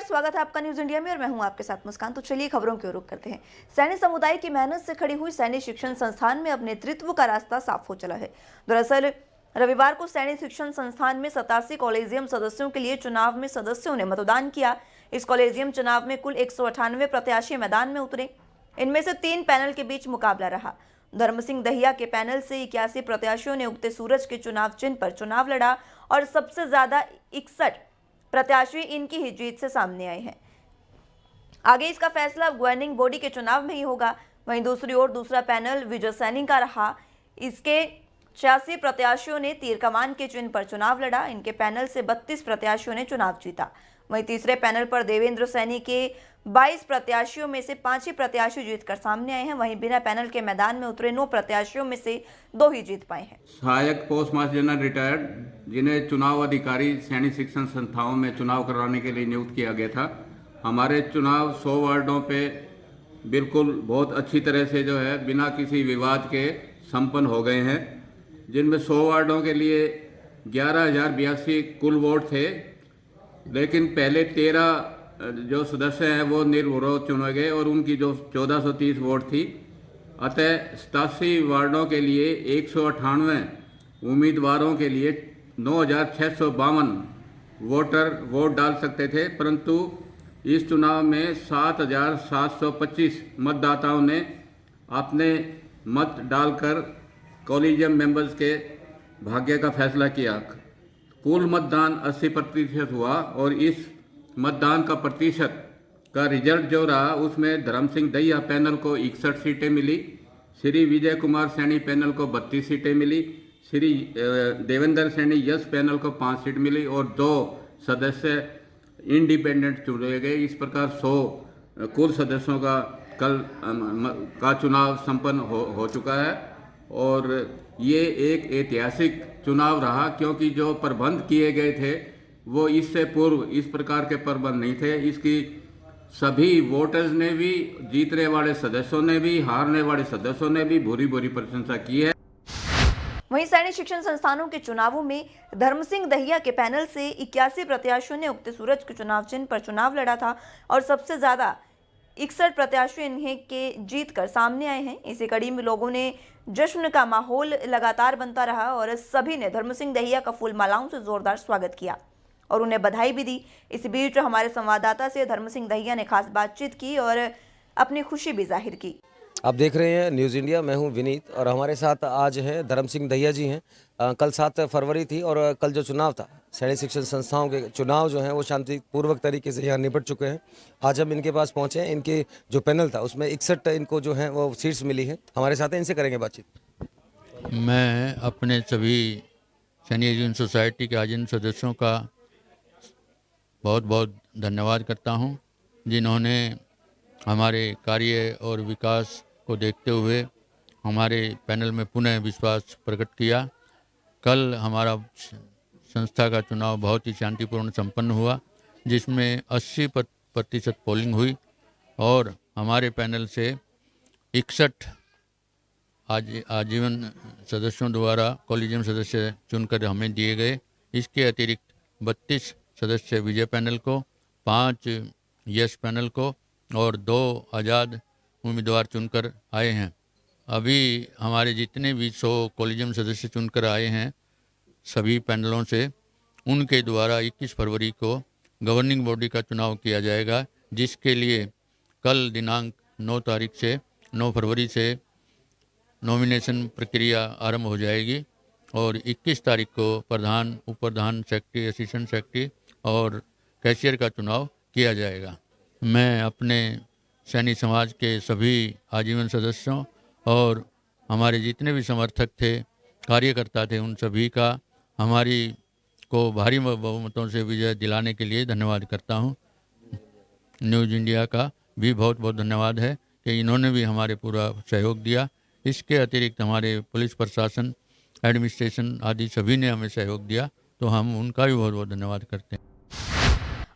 स्वागत है आपका न्यूज इंडिया में और मैं हूं आपके साथ मुस्कान। तो चलिए खबरों की ओर रुख करते हैं। सैन्य समुदाय की मेहनत से खड़ी हुई सैन्य शिक्षण संस्थान में अब नेतृत्व का रास्ता साफ हो चला है। दरअसल रविवार को सैन्य शिक्षण संस्थान में 87 कॉलेजियम सदस्यों के लिए चुनाव में सदस्यों ने मतदान किया। इस कॉलेजियम चुनाव में कुल 198 प्रत्याशी मैदान में उतरे। इनमें से 3 पैनल के बीच मुकाबला रहा। धर्म सिंह दहिया के पैनल से 81 प्रत्याशियों ने उगते सूरज के चुनाव चिन्ह पर चुनाव लड़ा और सबसे ज्यादा 61 प्रत्याशी इनकी ही जीत से सामने आए हैं। आगे इसका फैसला गवर्निंग बॉडी के चुनाव में ही होगा। वहीं दूसरी ओर दूसरा पैनल विजय सैनी का रहा। इसके 86 प्रत्याशियों ने तीर कमान के चिन्ह पर चुनाव लड़ा। इनके पैनल से 32 प्रत्याशियों ने चुनाव जीता। वहीं तीसरे पैनल पर देवेंद्र सैनी के 22 प्रत्याशियों में से 5 ही प्रत्याशी जीतकर सामने आए हैं। वहीं बिना पैनल के मैदान में उतरे 9 प्रत्याशियों में से 2 ही जीत पाए हैं। सहायक पोस्ट मास्टर जनरल रिटायर्ड जिन्हें चुनाव अधिकारी सैनिक शिक्षण संस्थाओं में चुनाव कराने के लिए नियुक्त किया गया था। हमारे चुनाव 100 वार्डों पे बिल्कुल बहुत अच्छी तरह से जो है बिना किसी विवाद के संपन्न हो गए हैं, जिनमें 100 वार्डों के लिए 11,082 कुल वोट थे, लेकिन पहले 13 जो सदस्य हैं वो निर्विरोध चुने गए और उनकी जो 1430 वोट थी। अतः 87 वार्डों के लिए 198 उम्मीदवारों के लिए 9,652 वोटर वोट डाल सकते थे, परंतु इस चुनाव में 7,725 मतदाताओं ने अपने मत डालकर कॉलेजियम मेंबर्स के भाग्य का फैसला किया। कुल मतदान 80% हुआ और इस मतदान का प्रतिशत का रिजल्ट जो रहा उसमें धर्म सिंह दहिया पैनल को 61 सीटें मिली, श्री विजय कुमार सैनी पैनल को 32 सीटें मिली, श्री देवेंद्र सैनी यस पैनल को 5 सीट मिली और 2 सदस्य इंडिपेंडेंट चुने गए। इस प्रकार 100 कुल सदस्यों का कल का चुनाव संपन्न हो चुका है और ये एक ऐतिहासिक चुनाव रहा, क्योंकि जो प्रबंध किए गए थे वो इससे पूर्व इस प्रकार के प्रबंध नहीं थे। इसकी सभी वोटर्स ने भी, जीतने वाले सदस्यों ने भी, हारने वाले सदस्यों ने भी भूरी भूरी प्रशंसा की है। वहीं सैनिक शिक्षण संस्थानों के चुनावों में धर्म सिंह दहिया के पैनल से 81 प्रत्याशियों ने उगते सूरज के चुनाव चिन्ह पर चुनाव लड़ा था और सबसे ज्यादा 61 प्रत्याशी इन्हें के जीत कर सामने आए हैं। इसी कड़ी में लोगों ने जश्न का माहौल लगातार बनता रहा और सभी ने धर्म सिंह दहिया का फूल मालाओं से जोरदार स्वागत किया और उन्हें बधाई भी दी। इस बीच हमारे संवाददाता से धर्म सिंह दहिया ने खास बातचीत की और अपनी खुशी भी जाहिर की। आप देख रहे हैं न्यूज़ इंडिया, मैं हूं विनीत और हमारे साथ आज हैं धर्म सिंह दहिया जी हैं। कल 7 फरवरी थी और कल जो चुनाव था, सैनिक शिक्षण संस्थाओं के चुनाव जो हैं वो शांतिपूर्वक तरीके से यहाँ निपट चुके हैं। आज हम इनके पास पहुँचे हैं। इनके जो पैनल था उसमें 61 इनको जो है वो सीट्स मिली हैं। हमारे साथ हैं, इनसे करेंगे बातचीत। मैं अपने सभी सैनिक एजुकेशन सोसाइटी के आजीवन सदस्यों का बहुत बहुत धन्यवाद करता हूं, जिन्होंने हमारे कार्य और विकास को देखते हुए हमारे पैनल में पुनः विश्वास प्रकट किया। कल हमारा संस्था का चुनाव बहुत ही शांतिपूर्ण संपन्न हुआ, जिसमें 80% पोलिंग हुई और हमारे पैनल से 61 आजीवन सदस्यों द्वारा कॉलेजियम सदस्य चुनकर हमें दिए गए। इसके अतिरिक्त 32 सदस्य विजय पैनल को, 5 यस पैनल को और 2 आज़ाद उम्मीदवार चुनकर आए हैं। अभी हमारे जितने भी 100 कॉलेजियम सदस्य चुनकर आए हैं सभी पैनलों से, उनके द्वारा 21 फरवरी को गवर्निंग बॉडी का चुनाव किया जाएगा, जिसके लिए कल दिनांक 9 फरवरी से नॉमिनेशन प्रक्रिया आरंभ हो जाएगी और 21 तारीख को प्रधान, उप प्रधान, सेक्रेटरी, असिस्टेंट सेक्रेटरी और कैशियर का चुनाव किया जाएगा। मैं अपने सैनिक समाज के सभी आजीवन सदस्यों और हमारे जितने भी समर्थक थे, कार्यकर्ता थे, उन सभी का हमारी को भारी बहुमतों से विजय दिलाने के लिए धन्यवाद करता हूं। न्यूज़ इंडिया का भी बहुत बहुत धन्यवाद है कि इन्होंने भी हमारे पूरा सहयोग दिया। इसके अतिरिक्त हमारे पुलिस प्रशासन, एडमिनिस्ट्रेशन आदि सभी ने हमें सहयोग दिया, तो हम उनका भी बहुत बहुत धन्यवाद करते हैं।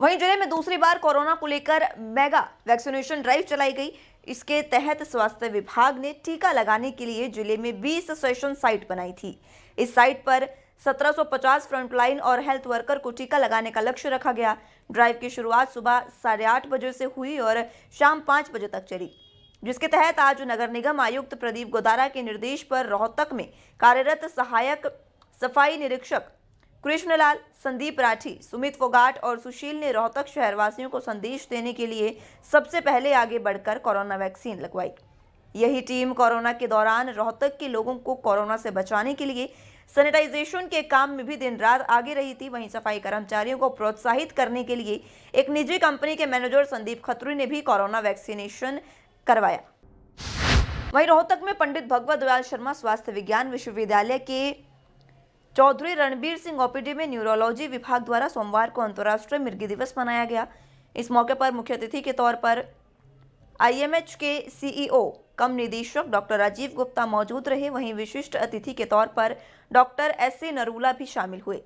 वहीं जिले में दूसरी बार कोरोना को लेकर मेगा वैक्सीनेशन ड्राइव चलाई गई। इसके तहत स्वास्थ्य विभाग ने टीका लगाने के लिए जिले में 20 सेशन साइट बनाई थी। इस साइट पर 1750 फ्रंटलाइन और हेल्थ वर्कर को टीका लगाने का लक्ष्य रखा गया। ड्राइव की शुरुआत सुबह 8:30 बजे से हुई और शाम 5 बजे तक चली, जिसके तहत आज नगर निगम आयुक्त प्रदीप गोदारा के निर्देश पर रोहतक में कार्यरत सहायक सफाई निरीक्षक कृष्णलाल, संदीप राठी, सुमित फोगाट और सुशील ने रोहतक शहरवासियों को संदेश देने के लिए सबसे पहले आगे बढ़कर कोरोना वैक्सीन लगवाई। यही टीम कोरोना के दौरान रोहतक के लोगों को कोरोना से बचाने के लिए सैनिटाइजेशन के काम में भी दिन रात आगे रही थी। वहीं सफाई कर्मचारियों को प्रोत्साहित करने के लिए एक निजी कंपनी के मैनेजर संदीप खत्री ने भी कोरोना वैक्सीनेशन करवाया। वहीं रोहतक में पंडित भगवत दयाल शर्मा स्वास्थ्य विज्ञान विश्वविद्यालय के चौधरी रणबीर सिंह ओपीडी में न्यूरोलॉजी विभाग द्वारा सोमवार को अंतर्राष्ट्रीय मिर्गी दिवस मनाया गया। इस मौके पर मुख्य अतिथि के तौर पर IMH के CEO कम निदेशक डॉक्टर राजीव गुप्ता मौजूद रहे। वहीं विशिष्ट अतिथि के तौर पर डॉक्टर SC नरूला भी शामिल हुए।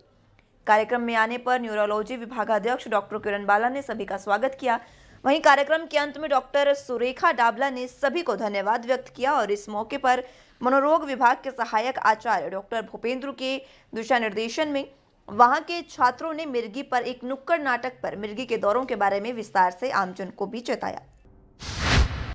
कार्यक्रम में आने पर न्यूरोलॉजी विभागाध्यक्ष डॉक्टर किरण बाला ने सभी का स्वागत किया। वहीं कार्यक्रम के अंत में डॉक्टर सुरेखा डाबला ने सभी को धन्यवाद व्यक्त किया और इस मौके पर मनोरोग विभाग के सहायक आचार्य डॉक्टर भूपेंद्र के दिशा निर्देशन में वहां के छात्रों ने मिर्गी पर एक नुक्कड़ नाटक पर मिर्गी के दौरों के बारे में विस्तार से आमजन को भी चेताया।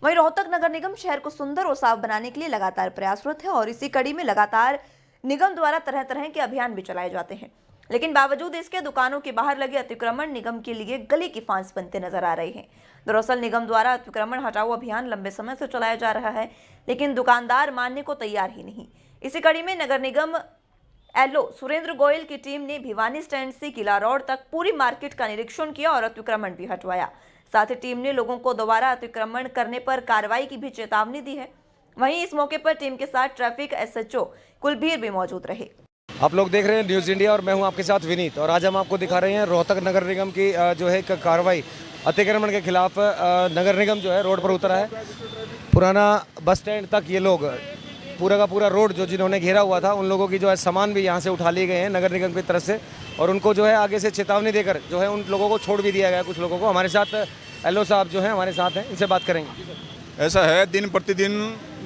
वहीं रोहतक नगर निगम शहर को सुंदर और साफ बनाने के लिए लगातार प्रयासरत है और इसी कड़ी में लगातार निगम द्वारा तरह तरह के अभियान भी चलाए जाते हैं, लेकिन बावजूद इसके दुकानों के बाहर लगे अतिक्रमण निगम के लिए गले की फांस बनते नजर आ रहे हैं। दरअसल निगम द्वारा अतिक्रमण हटाओ अभियान लंबे समय से चलाया जा रहा है, लेकिन दुकानदार मानने को तैयार ही नहीं। इसी कड़ी में नगर निगम LO सुरेंद्र गोयल की टीम ने भिवानी स्टैंड से किला रोड तक पूरी मार्केट का निरीक्षण किया और अतिक्रमण भी हटवाया। साथ ही टीम ने लोगों को दोबारा अतिक्रमण करने पर कार्रवाई की भी चेतावनी दी है। वहीं इस मौके पर टीम के साथ ट्रैफिक SHO कुलबीर भी मौजूद रहे। आप लोग देख रहे हैं न्यूज़ इंडिया और मैं हूं आपके साथ विनीत, और आज हम आपको दिखा रहे हैं रोहतक नगर निगम की जो है कार्रवाई अतिक्रमण के खिलाफ। नगर निगम जो है रोड पर उतरा है। पुराना बस स्टैंड तक ये लोग पूरा का पूरा रोड जो जिन्होंने घेरा हुआ था, उन लोगों की जो है सामान भी यहाँ से उठा लिए गए हैं नगर निगम की तरफ से, और उनको जो है आगे से चेतावनी देकर जो है उन लोगों को छोड़ भी दिया गया। कुछ लोगों को हमारे साथ LO साहब जो है हमारे साथ हैं, इनसे बात करेंगे। ऐसा है, दिन प्रतिदिन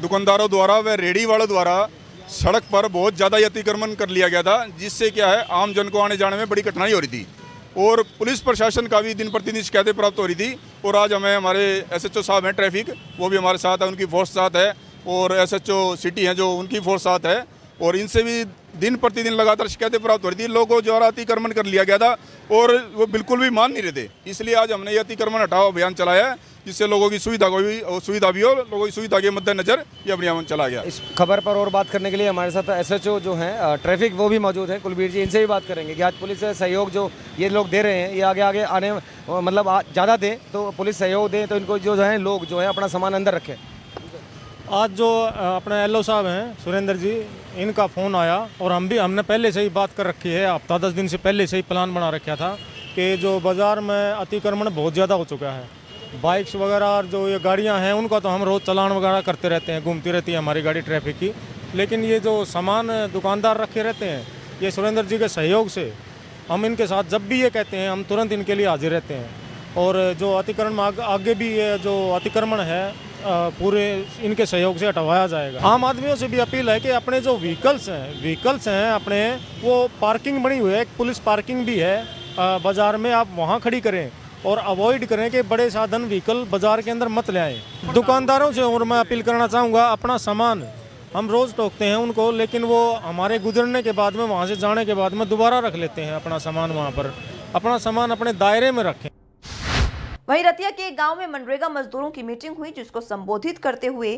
दुकानदारों द्वारा व रेडी वालों द्वारा सड़क पर बहुत ज़्यादा अतिक्रमण कर लिया गया था, जिससे क्या है आम जन को आने जाने में बड़ी कठिनाई हो रही थी और पुलिस प्रशासन का भी दिन प्रतिदिन शिकायतें प्राप्त हो रही थी। और आज हमें हमारे SHO साहब हैं ट्रैफिक, वो भी हमारे साथ है, उनकी फोर्स साथ है, और SHO सिटी हैं जो उनकी फोर्स साथ है, और इनसे भी दिन प्रतिदिन लगातार शिकायतें प्राप्त हो रही थी। लोगों द्वारा अतिक्रमण कर लिया गया था और वो बिल्कुल भी मान नहीं रहे थे, इसलिए आज हमने ये अतिक्रमण हटाओ अभियान चलाया है, जिससे लोगों की सुविधा भी हो, लोगों की सुविधा के मद्देनजर ये अभियान चलाया गया। इस खबर पर और बात करने के लिए हमारे साथ SHO जो हैं ट्रैफिक वो भी मौजूद हैं, कुलबीर जी, इनसे भी बात करेंगे कि आज पुलिस से सहयोग जो ये लोग दे रहे हैं, ये आगे आगे आने मतलब ज़्यादा दें तो पुलिस सहयोग दें, तो इनको जो है लोग जो है अपना सामान अंदर रखें। आज जो अपने LO साहब हैं सुरेंद्र जी, इनका फ़ोन आया और हमने पहले से ही बात कर रखी है, हफ्ता 10 दिन से पहले से ही प्लान बना रखा था कि जो बाज़ार में अतिक्रमण बहुत ज़्यादा हो चुका है। बाइक्स वगैरह और जो ये गाड़ियां हैं उनका तो हम रोज़ चलान वगैरह करते रहते हैं, घूमती रहती है हमारी गाड़ी ट्रैफिक की, लेकिन ये जो सामान दुकानदार रखे रहते हैं, ये सुरेंद्र जी के सहयोग से हम इनके साथ जब भी ये कहते हैं हम तुरंत इनके लिए हाजिर रहते हैं। और जो अतिक्रमण आगे भी ये जो अतिक्रमण है पूरे इनके सहयोग से हटवाया जाएगा। आम आदमियों से भी अपील है कि अपने जो व्हीकल्स हैं अपने, वो पार्किंग बनी हुई है, एक पुलिस पार्किंग भी है बाज़ार में, आप वहाँ खड़ी करें और अवॉइड करें कि बड़े साधन व्हीकल बाज़ार के अंदर मत ले आएँ। दुकानदारों से और मैं अपील करना चाहूँगा, अपना सामान हम रोज़ टोकते हैं उनको, लेकिन वो हमारे गुजरने के बाद में, वहाँ से जाने के बाद में दोबारा रख लेते हैं अपना सामान वहाँ पर। अपना सामान अपने दायरे में रखें। वहीं रतिया के एक गांव में मनरेगा मजदूरों की मीटिंग हुई, जिसको संबोधित करते हुए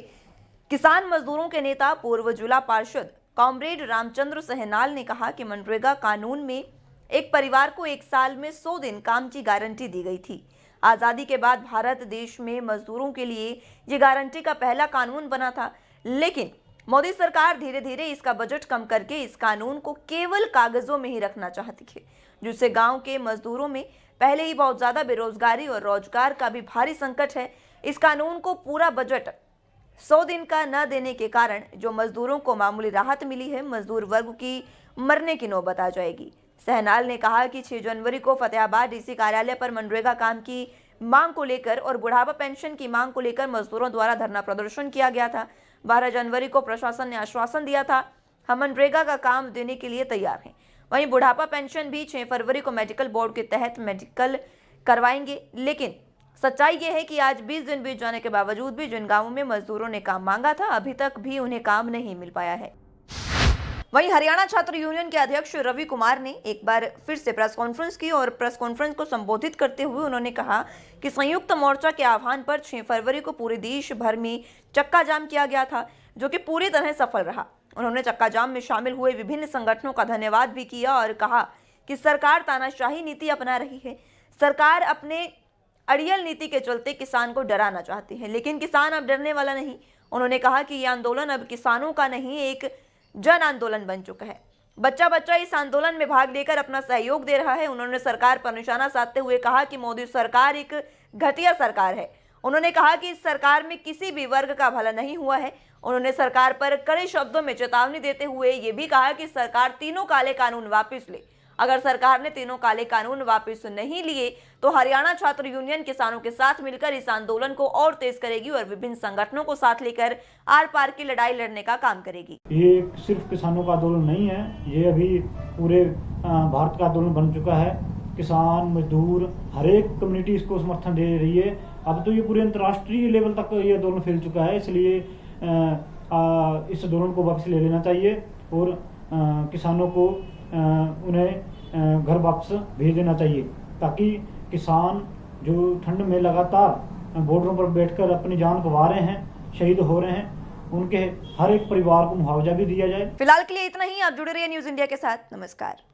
किसान मजदूरों के नेता पूर्व जिला पार्षद कॉमरेड रामचंद्र सहनाल ने कहा कि मनरेगा कानून में एक परिवार को 1 साल में 100 दिन काम की गारंटी दी गई थी। आजादी के बाद भारत देश में मजदूरों के लिए ये गारंटी का पहला कानून बना था, लेकिन मोदी सरकार धीरे धीरे इसका बजट कम करके इस कानून को केवल कागजों में ही रखना चाहती है, जिससे गांव के मजदूरों में पहले ही बहुत ज्यादा बेरोजगारी और रोजगार का भी भारी संकट है। इस कानून को पूरा बजट 100 दिन का न देने के कारण जो मजदूरों को मामूली राहत मिली है, मजदूर वर्ग की मरने की नौबत आ जाएगी। सहनाल ने कहा कि 6 जनवरी को फतेहाबाद DC कार्यालय पर मनरेगा काम की मांग को लेकर और बुढ़ापा पेंशन की मांग को लेकर मजदूरों द्वारा धरना प्रदर्शन किया गया था। 12 जनवरी को प्रशासन ने आश्वासन दिया था हम मनरेगा का काम देने के लिए तैयार हैं। वहीं बुढ़ापा पेंशन भी 6 फरवरी को मेडिकल बोर्ड के तहत मेडिकल करवाएंगे। लेकिन सच्चाई यह है कि आज 20 दिन बीत जाने के बावजूद भी जिन गांवों में मजदूरों ने काम मांगा था, अभी तक भी उन्हें काम नहीं मिल पाया है। वहीं हरियाणा छात्र यूनियन के अध्यक्ष रवि कुमार ने एक बार फिर से प्रेस कॉन्फ्रेंस की और प्रेस कॉन्फ्रेंस को संबोधित करते हुए उन्होंने कहा कि संयुक्त मोर्चा के आह्वान पर 6 फरवरी को पूरे देश भर में चक्का जाम किया गया था, जो कि पूरी तरह सफल रहा। उन्होंने चक्का जाम में शामिल हुए विभिन्न संगठनों का धन्यवाद भी किया और कहा कि सरकार तानाशाही नीति अपना रही है। सरकार अपने अड़ियल नीति के चलते किसान को डराना चाहती है, लेकिन किसान अब डरने वाला नहीं। उन्होंने कहा कि यह आंदोलन अब किसानों का नहीं, एक जन आंदोलन बन चुका है। बच्चा बच्चा इस आंदोलन में भाग लेकर अपना सहयोग दे रहा है। उन्होंने सरकार पर निशाना साधते हुए कहा कि मोदी सरकार एक घटिया सरकार है। उन्होंने कहा कि इस सरकार में किसी भी वर्ग का भला नहीं हुआ है। उन्होंने सरकार पर कड़े शब्दों में चेतावनी देते हुए ये भी कहा कि सरकार तीनों काले कानून वापस ले। अगर सरकार ने तीनों काले कानून वापस नहीं लिए तो हरियाणा छात्र यूनियन किसानों के साथ मिलकर इस आंदोलन को और तेज करेगी और विभिन्न संगठनों को साथ लेकर आर पार की लड़ाई लड़ने का काम करेगी। ये सिर्फ किसानों का आंदोलन नहीं है, ये अभी पूरे भारत का आंदोलन बन चुका है। किसान, मजदूर, हर एक कम्युनिटी इसको समर्थन दे रही है। अब तो ये पूरे अंतर्राष्ट्रीय लेवल तक ये आंदोलन फैल चुका है, इसलिए इस आंदोलन को वापस ले लेना चाहिए और किसानों को उन्हें घर वापस भेज देना चाहिए, ताकि किसान जो ठंड में लगातार बॉर्डरों पर बैठकर अपनी जान गंवा रहे हैं, शहीद हो रहे हैं, उनके हर एक परिवार को मुआवजा भी दिया जाए। फिलहाल के लिए इतना ही। आप जुड़े रहिए न्यूज़ इंडिया के साथ। नमस्कार।